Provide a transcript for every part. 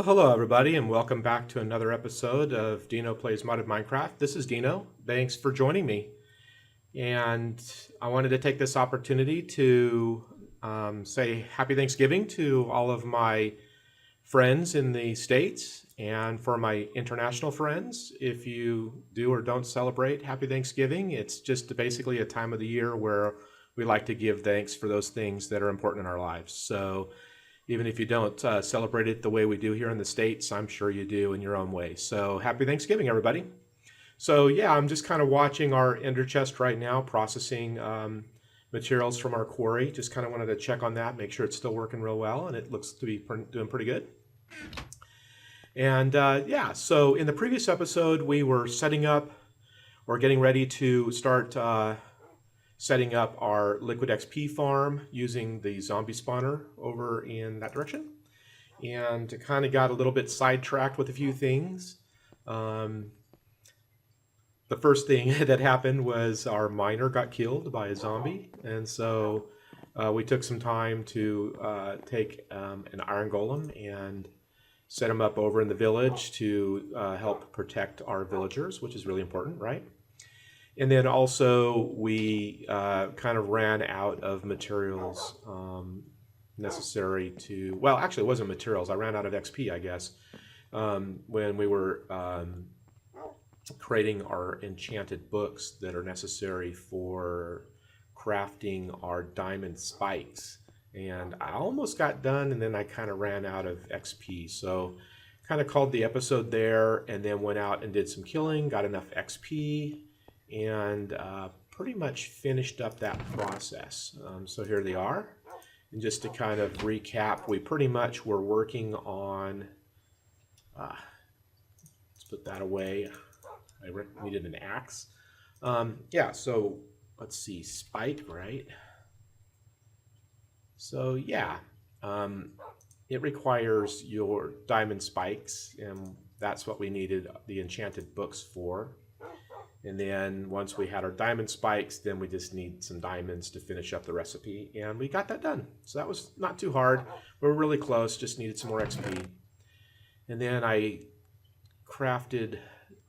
Hello everybody, and welcome back to another episode of Dino Plays Modded Minecraft. This is Dino. Thanks for joining me. And I wanted to take this opportunity to say Happy Thanksgiving to all of my friends in the States, and for my international friends. If you do or don't celebrate Happy Thanksgiving, it's just basically a time of the year where we like to give thanks for those things that are important in our lives. So even if you don't celebrate it the way we do here in the States, I'm sure you do in your own way. So happy Thanksgiving, everybody. So yeah, I'm just kind of watching our ender chest right now, processing materials from our quarry. Just kind of wanted to check on that, make sure it's still working real well, and it looks to be doing pretty good. And yeah, so in the previous episode, we were setting up or getting ready to start setting up our liquid XP farm using the zombie spawner over in that direction, and kind of got a little bit sidetracked with a few things. The first thing that happened was our miner got killed by a zombie, and so we took some time to take an iron golem and set him up over in the village to help protect our villagers, which is really important, right? And then also we kind of ran out of materials necessary to, well, actually it wasn't materials. I ran out of XP, I guess, when we were creating our enchanted books that are necessary for crafting our diamond spikes. And I almost got done, and then I kind of ran out of XP. So kind of called the episode there, and then went out and did some killing, got enough XP, and pretty much finished up that process. So here they are. And just to kind of recap, we pretty much were working on, let's put that away. I needed an axe. Yeah, so let's see, spike, right? So yeah, it requires your diamond spikes, and that's what we needed the enchanted books for. And then once we had our diamond spikes, then we just need some diamonds to finish up the recipe. And we got that done. So that was not too hard. We were really close, just needed some more XP. And then I crafted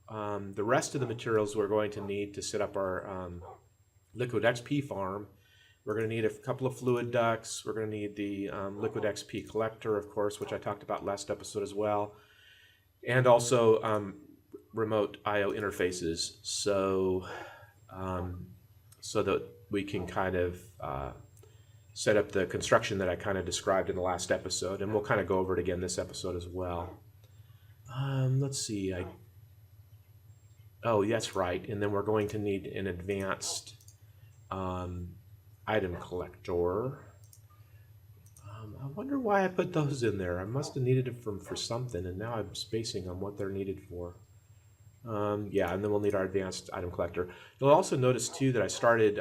the rest of the materials we're going to need to set up our liquid XP farm. We're going to need a couple of fluid ducts. We're going to need the liquid XP collector, of course, which I talked about last episode as well. And also remote IO interfaces, so so that we can kind of set up the construction that I kind of described in the last episode, and we'll kind of go over it again this episode as well. Let's see, oh, that's right, and then we're going to need an advanced item collector. I wonder why I put those in there. I must have needed them for something, and now I'm spacing on what they're needed for. Yeah, and then we'll need our advanced item collector. You'll also notice too that I started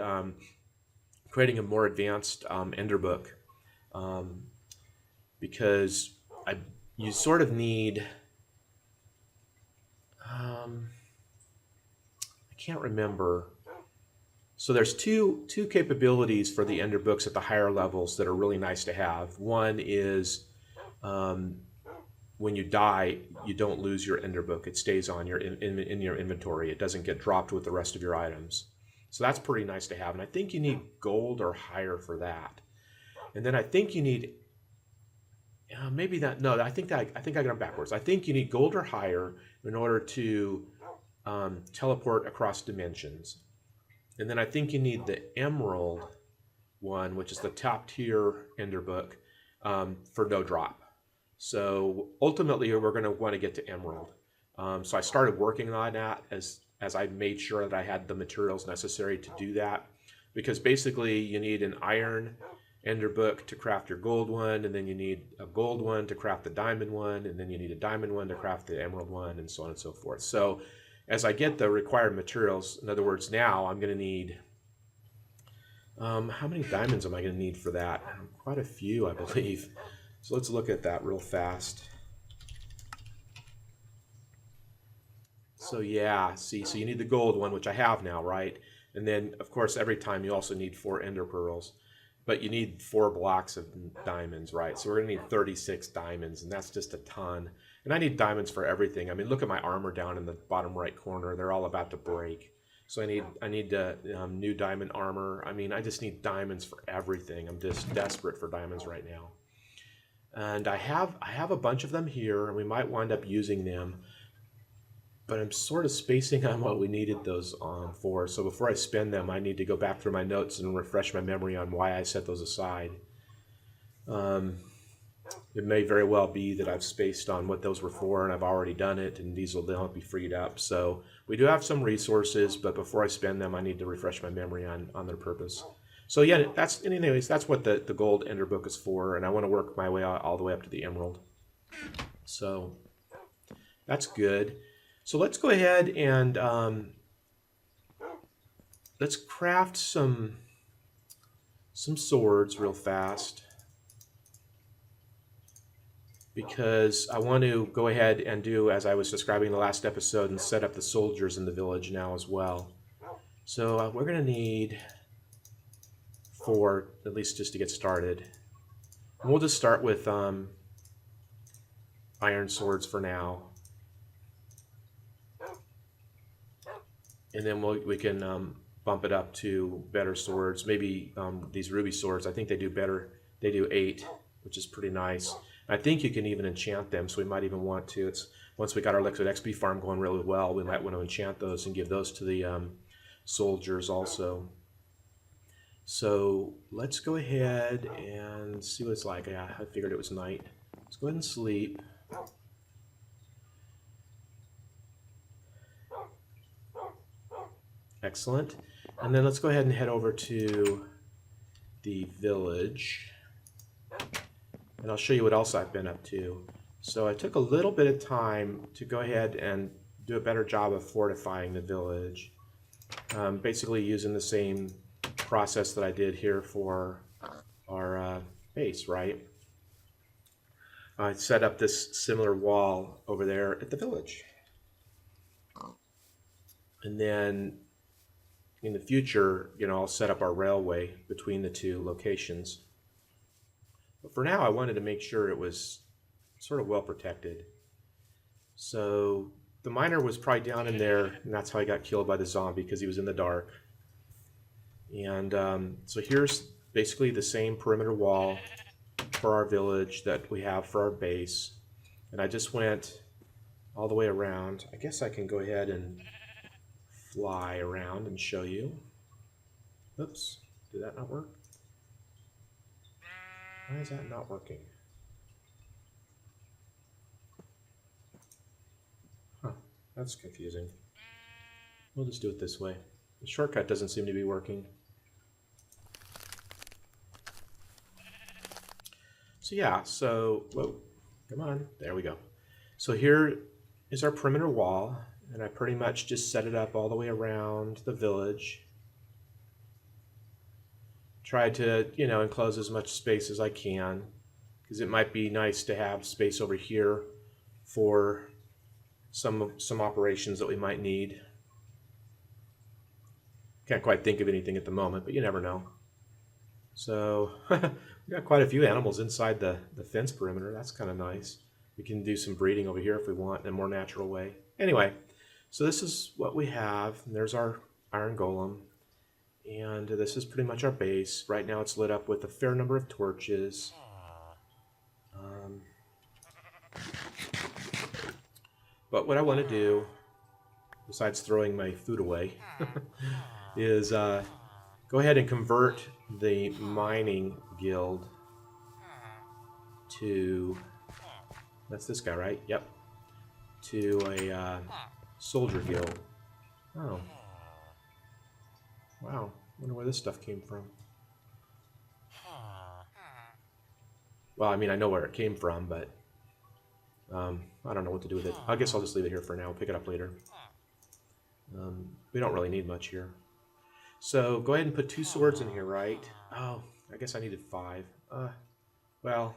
creating a more advanced ender book, because you sort of need, I can't remember. So there's two capabilities for the ender books at the higher levels that are really nice to have. One is when you die, you don't lose your ender book. It stays on your in your inventory. It doesn't get dropped with the rest of your items. So that's pretty nice to have. And I think you need gold or higher for that. And then I think you need maybe that. No, I think I got them backwards. I think you need gold or higher in order to teleport across dimensions. And then I think you need the emerald one, which is the top tier ender book, for no drop. So ultimately, we're going to want to get to emerald. So I started working on that as I made sure that I had the materials necessary to do that. Because basically, you need an iron ender book to craft your gold one, and then you need a gold one to craft the diamond one, and then you need a diamond one to craft the emerald one, and so on and so forth. So as I get the required materials, in other words, now I'm going to need, how many diamonds am I going to need for that? Quite a few, I believe. So let's look at that real fast. So yeah, see, so you need the gold one, which I have now, right? And then, of course, every time you also need 4 ender pearls. But you need 4 blocks of diamonds, right? So we're going to need 36 diamonds, and that's just a ton. And I need diamonds for everything. I mean, look at my armor down in the bottom right corner. They're all about to break. So I need new diamond armor. I mean, I just need diamonds for everything. I'm just desperate for diamonds right now. And I have a bunch of them here, and we might wind up using them. But I'm sort of spacing on what we needed those for. So before I spend them, I need to go back through my notes and refresh my memory on why I set those aside. It may very well be that I've spaced on what those were for, and I've already done it, and these will then be freed up. So we do have some resources, but before I spend them, I need to refresh my memory on their purpose. So yeah, anyways, that's what the gold ender book is for, and I want to work my way all the way up to the emerald. So that's good. So let's go ahead and let's craft some swords real fast, because I want to go ahead and do, as I was describing in the last episode, and set up the soldiers in the village now as well. So we're going to need 4, at least just to get started. And we'll just start with iron swords for now. And then we can bump it up to better swords. Maybe these ruby swords, I think they do better. They do 8, which is pretty nice. I think you can even enchant them, so we might even want to. Once we got our liquid XP farm going really well, we might want to enchant those and give those to the soldiers also. So let's go ahead and see what it's like. Yeah, I figured it was night. Let's go ahead and sleep. Excellent. And then let's go ahead and head over to the village. And I'll show you what else I've been up to. So I took a little bit of time to go ahead and do a better job of fortifying the village. Basically using the same process that I did here for our base, right? I set up this similar wall over there at the village. And then in the future, I'll set up our railway between the 2 locations. But for now, I wanted to make sure it was sort of well protected. So the miner was probably down in there, and that's how he got killed by the zombie, because he was in the dark. And so here's basically the same perimeter wall for our village that we have for our base. And I just went all the way around. I guess I can go ahead and fly around and show you. Oops, did that not work? Why is that not working? Huh, that's confusing. We'll just do it this way. The shortcut doesn't seem to be working. So yeah, whoa, come on, there we go. So here is our perimeter wall, and I pretty much just set it up all the way around the village. Try to, enclose as much space as I can, because it might be nice to have space over here for some operations that we might need. Can't quite think of anything at the moment, but you never know. So we got quite a few animals inside the fence perimeter. That's kind of nice. We can do some breeding over here if we want in a more natural way. Anyway, so this is what we have. And there's our iron golem. And this is pretty much our base. Right now it's lit up with a fair number of torches. But what I want to do, besides throwing my food away, is go ahead and convert the mining guild to, that's this guy, right? Yep. To a soldier guild. Oh. Wow, wonder where this stuff came from. Well, I mean, I know where it came from, but I don't know what to do with it. I guess I'll just leave it here for now. We'll pick it up later. We don't really need much here. So go ahead and put 2 swords in here, right? Oh, I guess I needed 5. Well,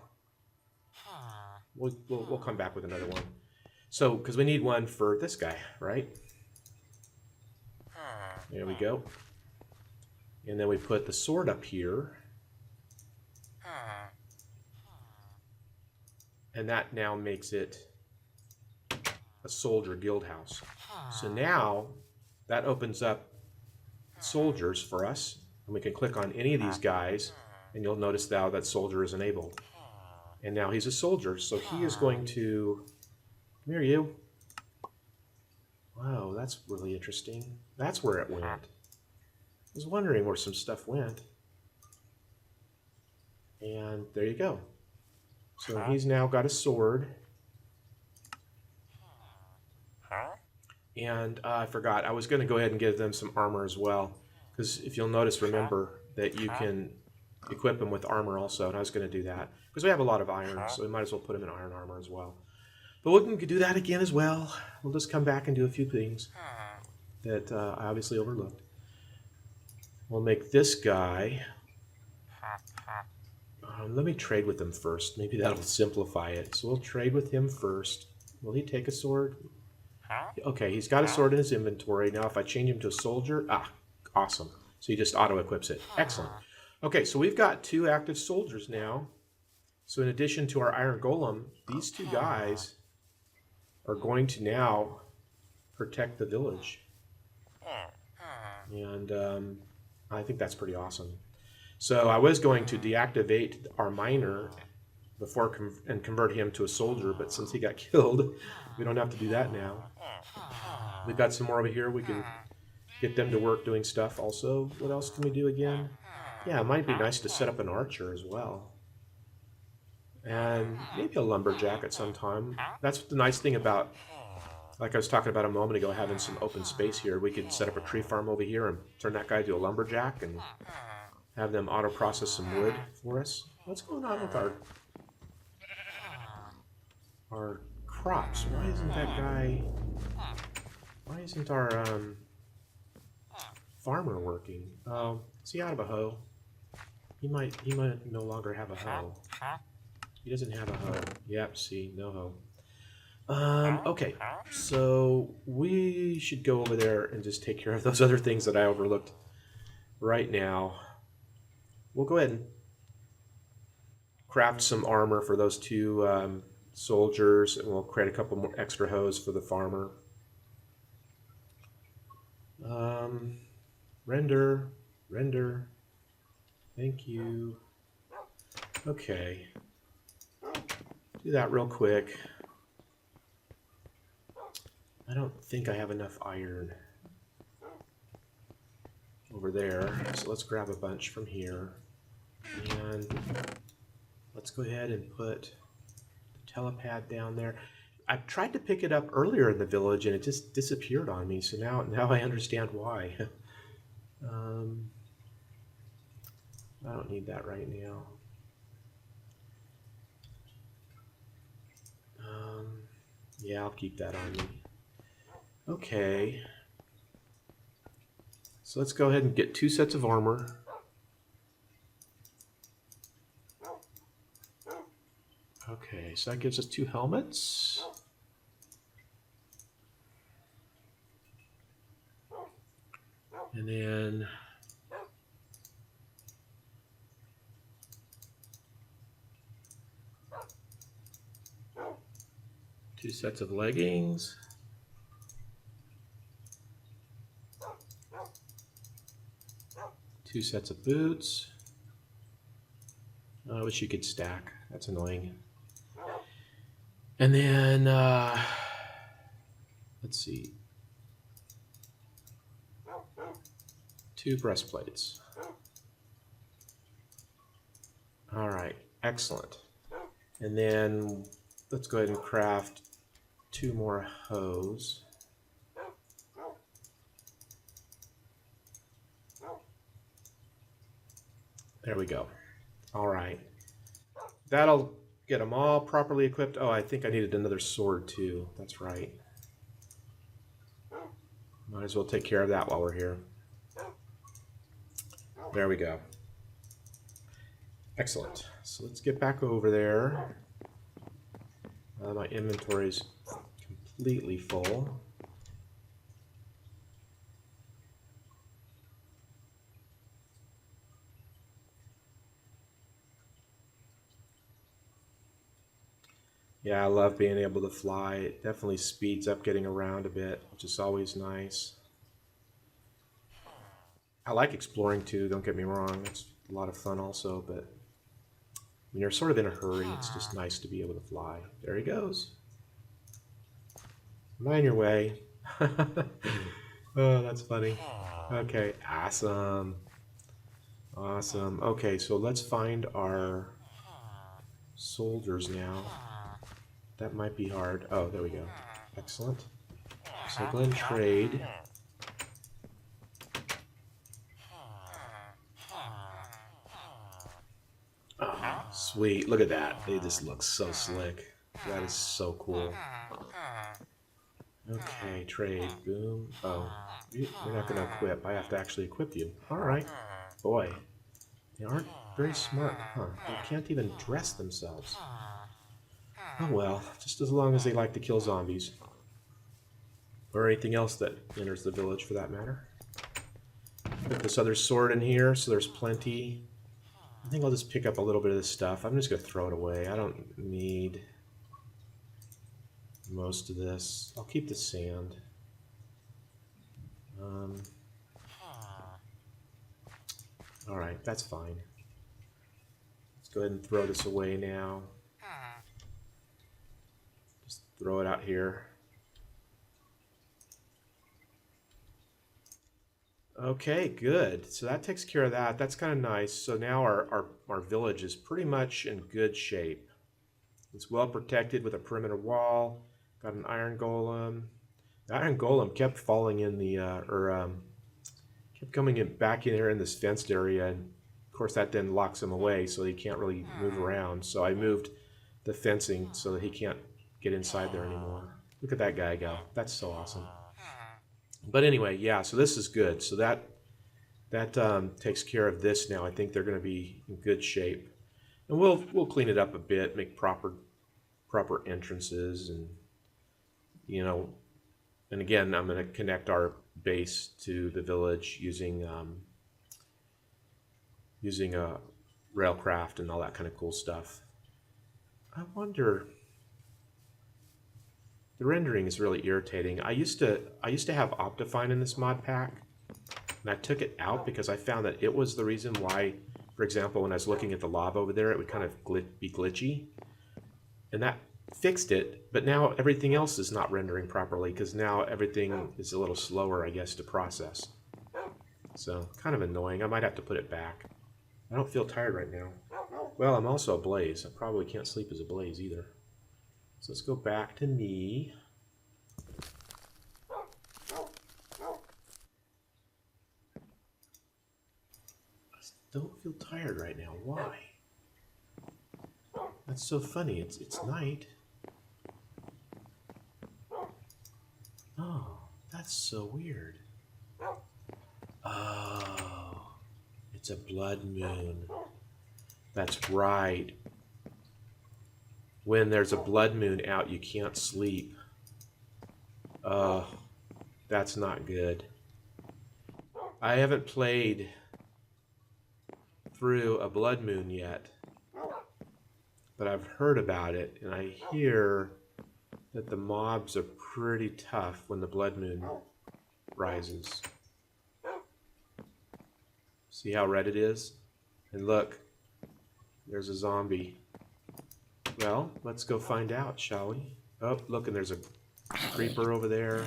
we'll come back with another one. So, because we need one for this guy, right? There we go. And then we put the sword up here. And that now makes it a soldier guild house. So now that opens up soldiers for us, and we can click on any of these guys, and you'll notice now that soldier is enabled. And now he's a soldier, so he is going to... Come here, you. Wow, that's really interesting. That's where it went. I was wondering where some stuff went. And there you go. So he's now got a sword. And I forgot, I was going to go ahead and give them some armor as well. Because if you'll notice, remember that you can equip them with armor also. And I was going to do that. Because we have a lot of iron, so we might as well put them in iron armor as well. But we can do that again as well. We'll just come back and do a few things that I obviously overlooked. We'll make this guy... let me trade with him first. Maybe that'll simplify it. So we'll trade with him first. Will he take a sword? Okay, he's got a sword in his inventory. Now if I change him to a soldier, awesome. So he just auto-equips it. Excellent. Okay, so we've got 2 active soldiers now. So in addition to our iron golem, these 2 guys are going to now protect the village. And I think that's pretty awesome. So I was going to deactivate our miner before and convert him to a soldier, but since he got killed, we don't have to do that now. We've got some more over here. We can get them to work doing stuff also. What else can we do again? Yeah, it might be nice to set up an archer as well. And maybe a lumberjack at some time. That's the nice thing about, like I was talking about a moment ago, having some open space here. We could set up a tree farm over here and turn that guy to a lumberjack and have them auto-process some wood for us. What's going on with our crops? Why isn't that guy... Why isn't our farmer working? Is he out of a hoe? He might no longer have a hoe. He doesn't have a hoe. Yep, see, no hoe. Okay, so we should go over there and just take care of those other things that I overlooked right now. We'll go ahead and craft some armor for those 2 soldiers, and we'll create a couple more extra hoes for the farmer. Render. Thank you. Okay. Do that real quick. I don't think I have enough iron over there, so let's grab a bunch from here. And let's go ahead and put the telepad down there. I tried to pick it up earlier in the village and it just disappeared on me, so now I understand why. I don't need that right now. Yeah, I'll keep that on me. Okay. So let's go ahead and get 2 sets of armor. Okay, so that gives us 2 helmets. And then two sets of leggings. Two sets of boots. I wish you could stack. That's annoying. And then, let's see. 2 breastplates. All right, excellent. And then let's go ahead and craft 2 more hose. There we go. All right. That'll get them all properly equipped. Oh, I think I needed another sword too. That's right. Might as well take care of that while we're here. There we go. Excellent. So let's get back over there. My inventory's completely full. Yeah, I love being able to fly. It definitely speeds up getting around a bit, which is always nice. I like exploring too, don't get me wrong. It's a lot of fun also, but when you're sort of in a hurry, it's just nice to be able to fly. There he goes. Am I in your way? Oh, that's funny. Okay, awesome. Awesome. Okay, so let's find our soldiers now. That might be hard. Oh, there we go. Excellent. So go ahead and trade. Oh, sweet. Look at that. They just look so slick. That is so cool. Okay, trade. Boom. Oh, you're not going to equip. I have to actually equip you. All right. Boy, they aren't very smart, huh? They can't even dress themselves. Oh well, just as long as they like to kill zombies. Or anything else that enters the village for that matter. Put this other sword in here, so there's plenty. I think I'll just pick up a little bit of this stuff. I'm just going to throw it away. I don't need most of this. I'll keep the sand. Alright, that's fine. Let's go ahead and throw this away now. Just throw it out here. Okay, good. So that takes care of that. That's kind of nice. So now our village is pretty much in good shape. It's well protected with a perimeter wall. Got an iron golem. The iron golem kept falling in the, kept coming in back in here in this fenced area. And of course that then locks him away so he can't really move around. So I moved the fencing so that he can't get inside there anymore. Look at that guy go. That's so awesome. But anyway, yeah, so this is good. So that takes care of this now. I think they're going to be in good shape. And we'll clean it up a bit, make proper entrances, and you know, and again, I'm going to connect our base to the village using a railcraft and all that kind of cool stuff. I wonder, the rendering is really irritating. I used to have Optifine in this mod pack, and I took it out because I found that it was the reason why, for example, when I was looking at the lava over there, it would kind of be glitchy, and that fixed it. But now everything else is not rendering properly because now everything is a little slower, I guess, to process. So kind of annoying. I might have to put it back. I don't feel tired right now. Well, I'm also a blaze. I probably can't sleep as a blaze either. So let's go back to me. I don't feel tired right now. Why? That's so funny. It's night. Oh, that's so weird. Oh, it's a blood moon. That's right. When there's a blood moon out, you can't sleep. Oh, that's not good. I haven't played through a blood moon yet, but I've heard about it, and I hear that the mobs are pretty tough when the blood moon rises. See how red it is? And look, there's a zombie. Well, let's go find out, shall we? Oh, look, and there's a creeper over there.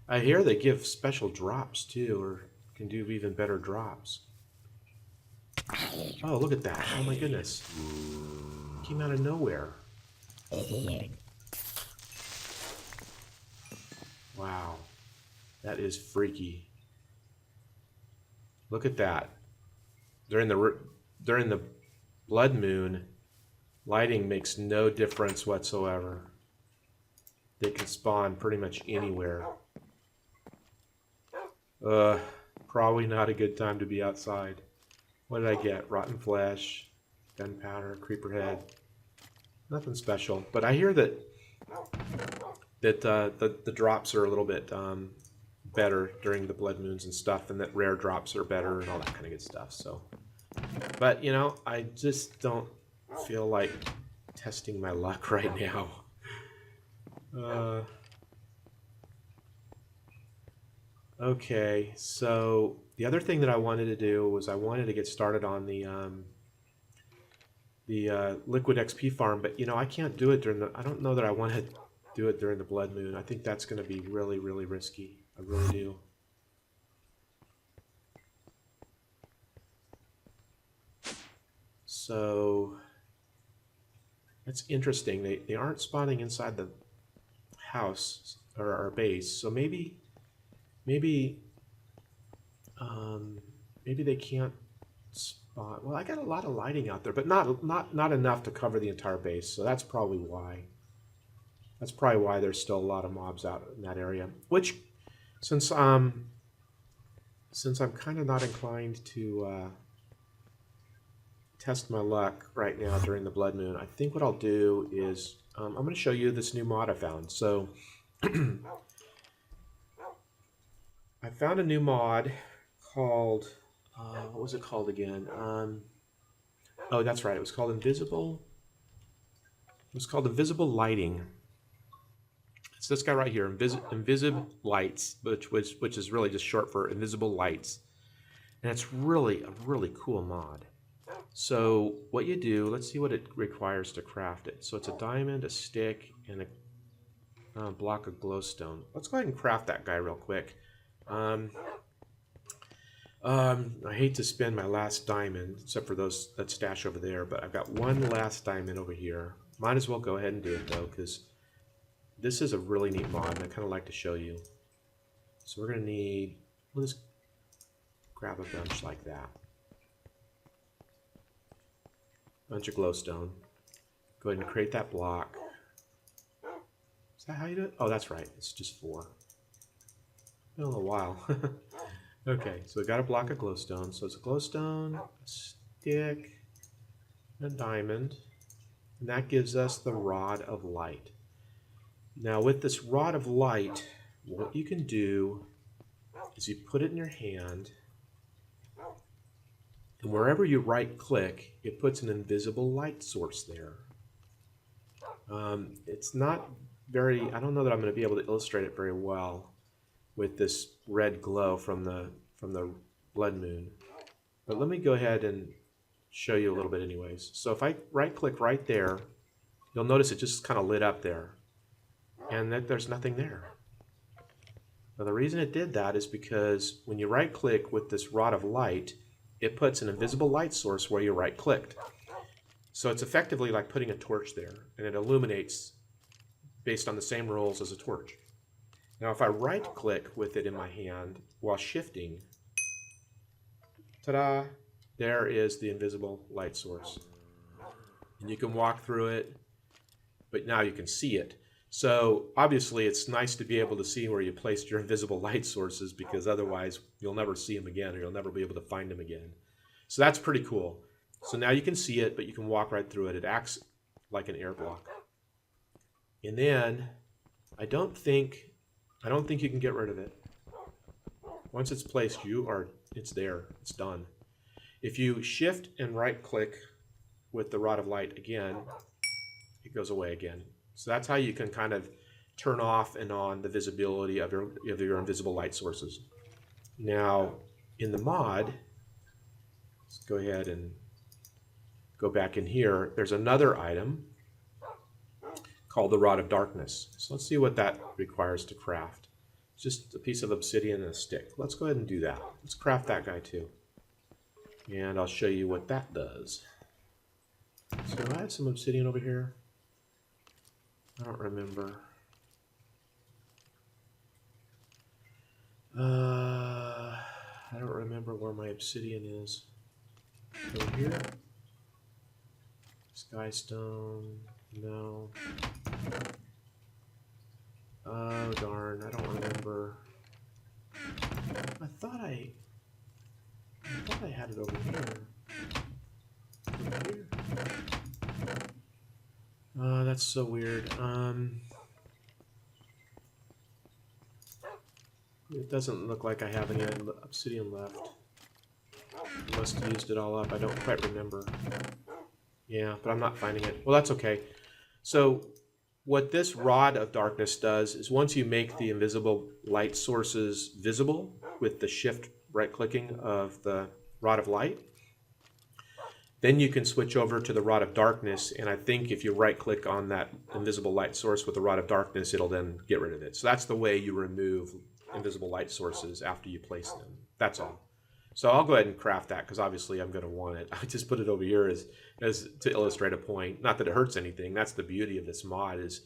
I hear they give special drops too, or can do even better drops. Oh, look at that. Oh my goodness. Came out of nowhere. Wow. That is freaky. Look at that. During the blood moon, lighting makes no difference whatsoever. They can spawn pretty much anywhere. Probably not a good time to be outside. What did I get? Rotten flesh, gunpowder, creeper head. Nothing special. But I hear that the drops are a little bit better during the blood moons and stuff, and that rare drops are better and all that kind of good stuff. So But, you know, I just don't feel like testing my luck right now. Okay, so the other thing that I wanted to do was I wanted to get started on the liquid XP farm, but you know I can't do it during the. I don't know that I want to do it during the blood moon. I think that's going to be really, really risky. I really do. So that's interesting. They aren't spawning inside the house or our base. So maybe maybe they can't spot. Well, I got a lot of lighting out there, but not enough to cover the entire base. So that's probably why. That's probably why there's still a lot of mobs out in that area. Which, since I'm kind of not inclined to test my luck right now during the blood moon, I think what I'll do is I'm going to show you this new mod I found. So I found a new mod called what was it called again? Oh, that's right. It was called Invisible. It was called Invisible Lighting. It's this guy right here, InvisibLights, which is really just short for Invisible Lights, and it's really a really cool mod. So what you do, let's see what it requires to craft it. So it's a diamond, a stick, and a block of glowstone. Let's go ahead and craft that guy real quick. I hate to spend my last diamond, except for those that stash over there, but I've got one last diamond over here. Might as well go ahead and do it though, because this is a really neat mod, and I kind of like to show you. So we're going to need, we'll just grab a bunch like that. Bunch of glowstone. Go ahead and create that block. Is that how you do it? Oh, that's right. It's just 4. Been a little while. Okay, so we got a block of glowstone. So it's a glowstone, a stick, and a diamond. And that gives us the rod of light. Now with this rod of light, what you can do is you put it in your hand, and wherever you right click, it puts an invisible light source there. It's not very, I don't know that I'm going to be able to illustrate it very well with this red glow from the blood moon. But let me go ahead and show you a little bit anyways. So if I right click right there, you'll notice it just kind of lit up there, and that there's nothing there. Now the reason it did that is because when you right click with this rod of light, it puts an invisible light source where you right clicked. So it's effectively like putting a torch there, and it illuminates based on the same rules as a torch. Now if I right click with it in my hand while shifting, ta-da, there is the invisible light source. And you can walk through it, but now you can see it. So obviously it's nice to be able to see where you placed your invisible light sources, because otherwise you'll never see them again, or you'll never be able to find them again. So that's pretty cool. So now you can see it, but you can walk right through it. It acts like an air block. And then I don't think you can get rid of it. Once it's placed, it's there. It's done. If you shift and right click with the rod of light again, it goes away again. So that's how you can kind of turn off and on the visibility of your invisible light sources. Now, in the mod, let's go ahead and go back in here. There's another item called the Rod of Darkness. So let's see what that requires to craft. It's just a piece of obsidian and a stick. Let's go ahead and do that. Let's craft that guy too. And I'll show you what that does. So I have some obsidian over here. I don't remember. I don't remember where my obsidian is. Over here? Skystone. No. Oh darn, I don't remember. I thought I had it over here. Over here. That's so weird. It doesn't look like I have any obsidian left. must have used it all up. I don't quite remember. Yeah, but I'm not finding it. Well, that's okay. So what this rod of darkness does is once you make the invisible light sources visible with the shift right clicking of the rod of light, then you can switch over to the rod of darkness, and I think if you right click on that invisible light source with the rod of darkness, it'll then get rid of it. So that's the way you remove invisible light sources after you place them. That's all. So I'll go ahead and craft that because obviously I'm going to want it. I just put it over here as to illustrate a point. Not that it hurts anything. That's the beauty of this mod, is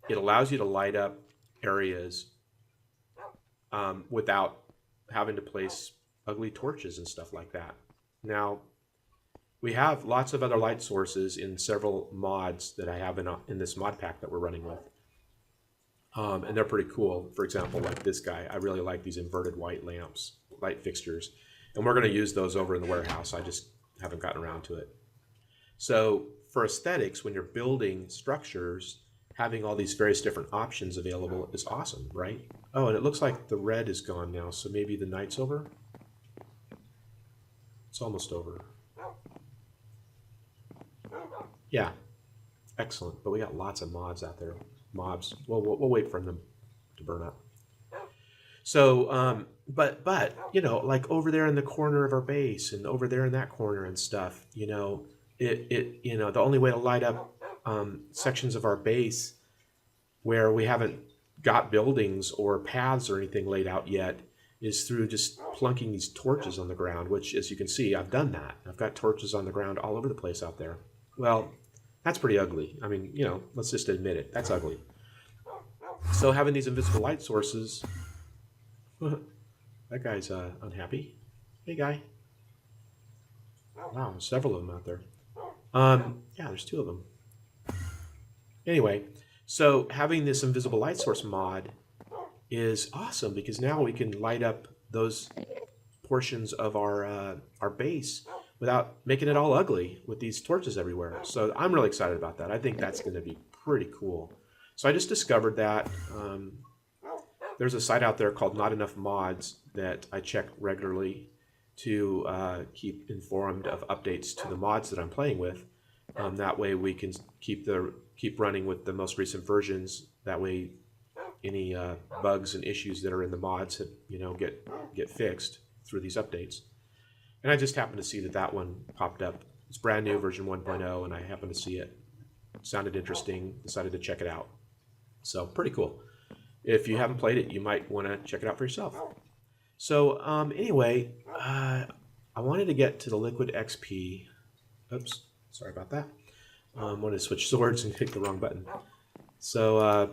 it allows you to light up areas without having to place ugly torches and stuff like that. Now, we have lots of other light sources in several mods that I have in this mod pack that we're running with. And they're pretty cool. For example, like this guy, I really like these inverted white lamps, light fixtures. And we're going to use those over in the warehouse. I just haven't gotten around to it. So for aesthetics, when you're building structures, having all these various different options available is awesome, right? Oh, and it looks like the red is gone now, so maybe the night's over? It's almost over. Yeah, excellent. But we got lots of mods out there. Mobs. Well, we'll wait for them to burn up. So, but you know, like over there in the corner of our base, and over there in that corner and stuff, you know, you know, the only way to light up sections of our base where we haven't got buildings or paths or anything laid out yet is through just plunking these torches on the ground, which, as you can see, I've done that. I've got torches on the ground all over the place out there. Well, that's pretty ugly. I mean, you know, let's just admit it. That's ugly. So having these invisible light sources... That guy's unhappy. Hey, guy. Wow, several of them out there. Yeah, there's two of them. Anyway, so having this invisible light source mod is awesome because now we can light up those portions of our base without making it all ugly with these torches everywhere. So I'm really excited about that. I think that's going to be pretty cool. So I just discovered that. There's a site out there called Not Enough Mods that I check regularly to keep informed of updates to the mods that I'm playing with. That way we can keep running with the most recent versions. That way any bugs and issues that are in the mods get fixed through these updates. And I just happened to see that one popped up. It's brand new, version 1.0, and I happened to see it. Sounded interesting, decided to check it out. So pretty cool. If you haven't played it, you might want to check it out for yourself. So anyway, I wanted to get to the liquid XP. Oops, sorry about that. Wanted to switch swords and click the wrong button. So,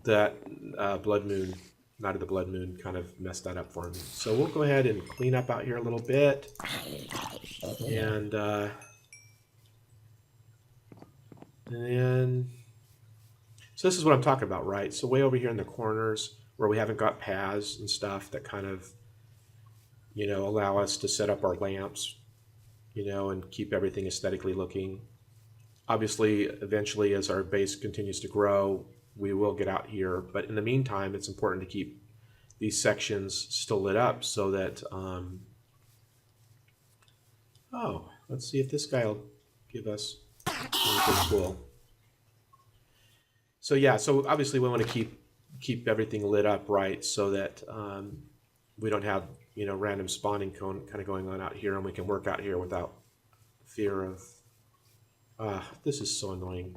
that Blood Moon, Night of the Blood Moon, kind of messed that up for me. So we'll go ahead and clean up out here a little bit. And then... So this is what I'm talking about, right? So way over here in the corners where we haven't got paths and stuff that kind of, you know, allow us to set up our lamps, you know, and keep everything aesthetically looking. Obviously, eventually, as our base continues to grow, we will get out here. But in the meantime, it's important to keep these sections still lit up so that, oh, let's see if this guy will give us anything cool. So yeah, so obviously we want to keep everything lit up right so that we don't have, you know, random spawning kind of going on out here, and we can work out here without fear of... this is so annoying.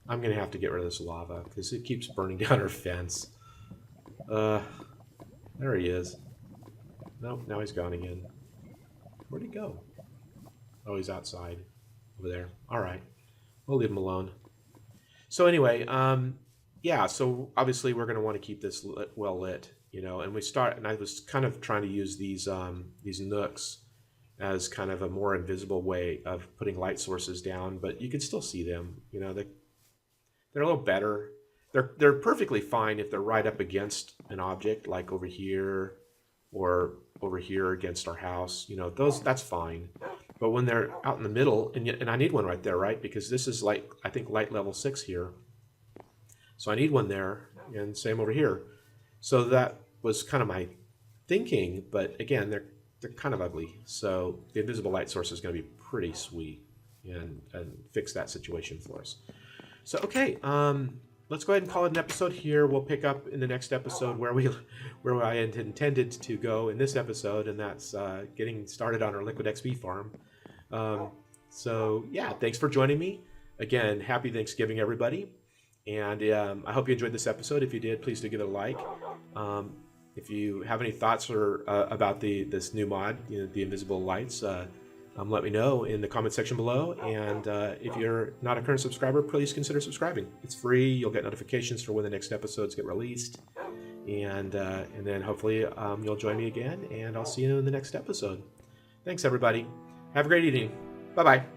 I'm going to have to get rid of this lava because it keeps burning down our fence. There he is. Nope, now he's gone again. Where'd he go? Oh, he's outside over there. All right, we'll leave him alone. So anyway, yeah, so obviously we're going to want to keep this well lit, you know, and I was kind of trying to use these nooks as kind of a more invisible way of putting light sources down, but you can still see them, you know, they're a little better. They're perfectly fine if they're right up against an object, like over here or over here against our house, you know, that's fine. But when they're out in the middle, and I need one right there, right? Because this is like, I think, light level 6 here. So I need one there, and same over here. So that was kind of my thinking, but again, they're kind of ugly. So the invisible light source is going to be pretty sweet and fix that situation for us. So okay, let's go ahead and call it an episode here. We'll pick up in the next episode where I intended to go in this episode, and that's getting started on our Liquid XP farm. So yeah, thanks for joining me. Again, happy Thanksgiving, everybody. And I hope you enjoyed this episode. If you did, please do give it a like. If you have any thoughts or about this new mod, the Invisible Lights, let me know in the comment section below. And if you're not a current subscriber, please consider subscribing. It's free. You'll get notifications for when the next episodes get released. And then hopefully you'll join me again, and I'll see you in the next episode. Thanks, everybody. Have a great evening. Bye-bye.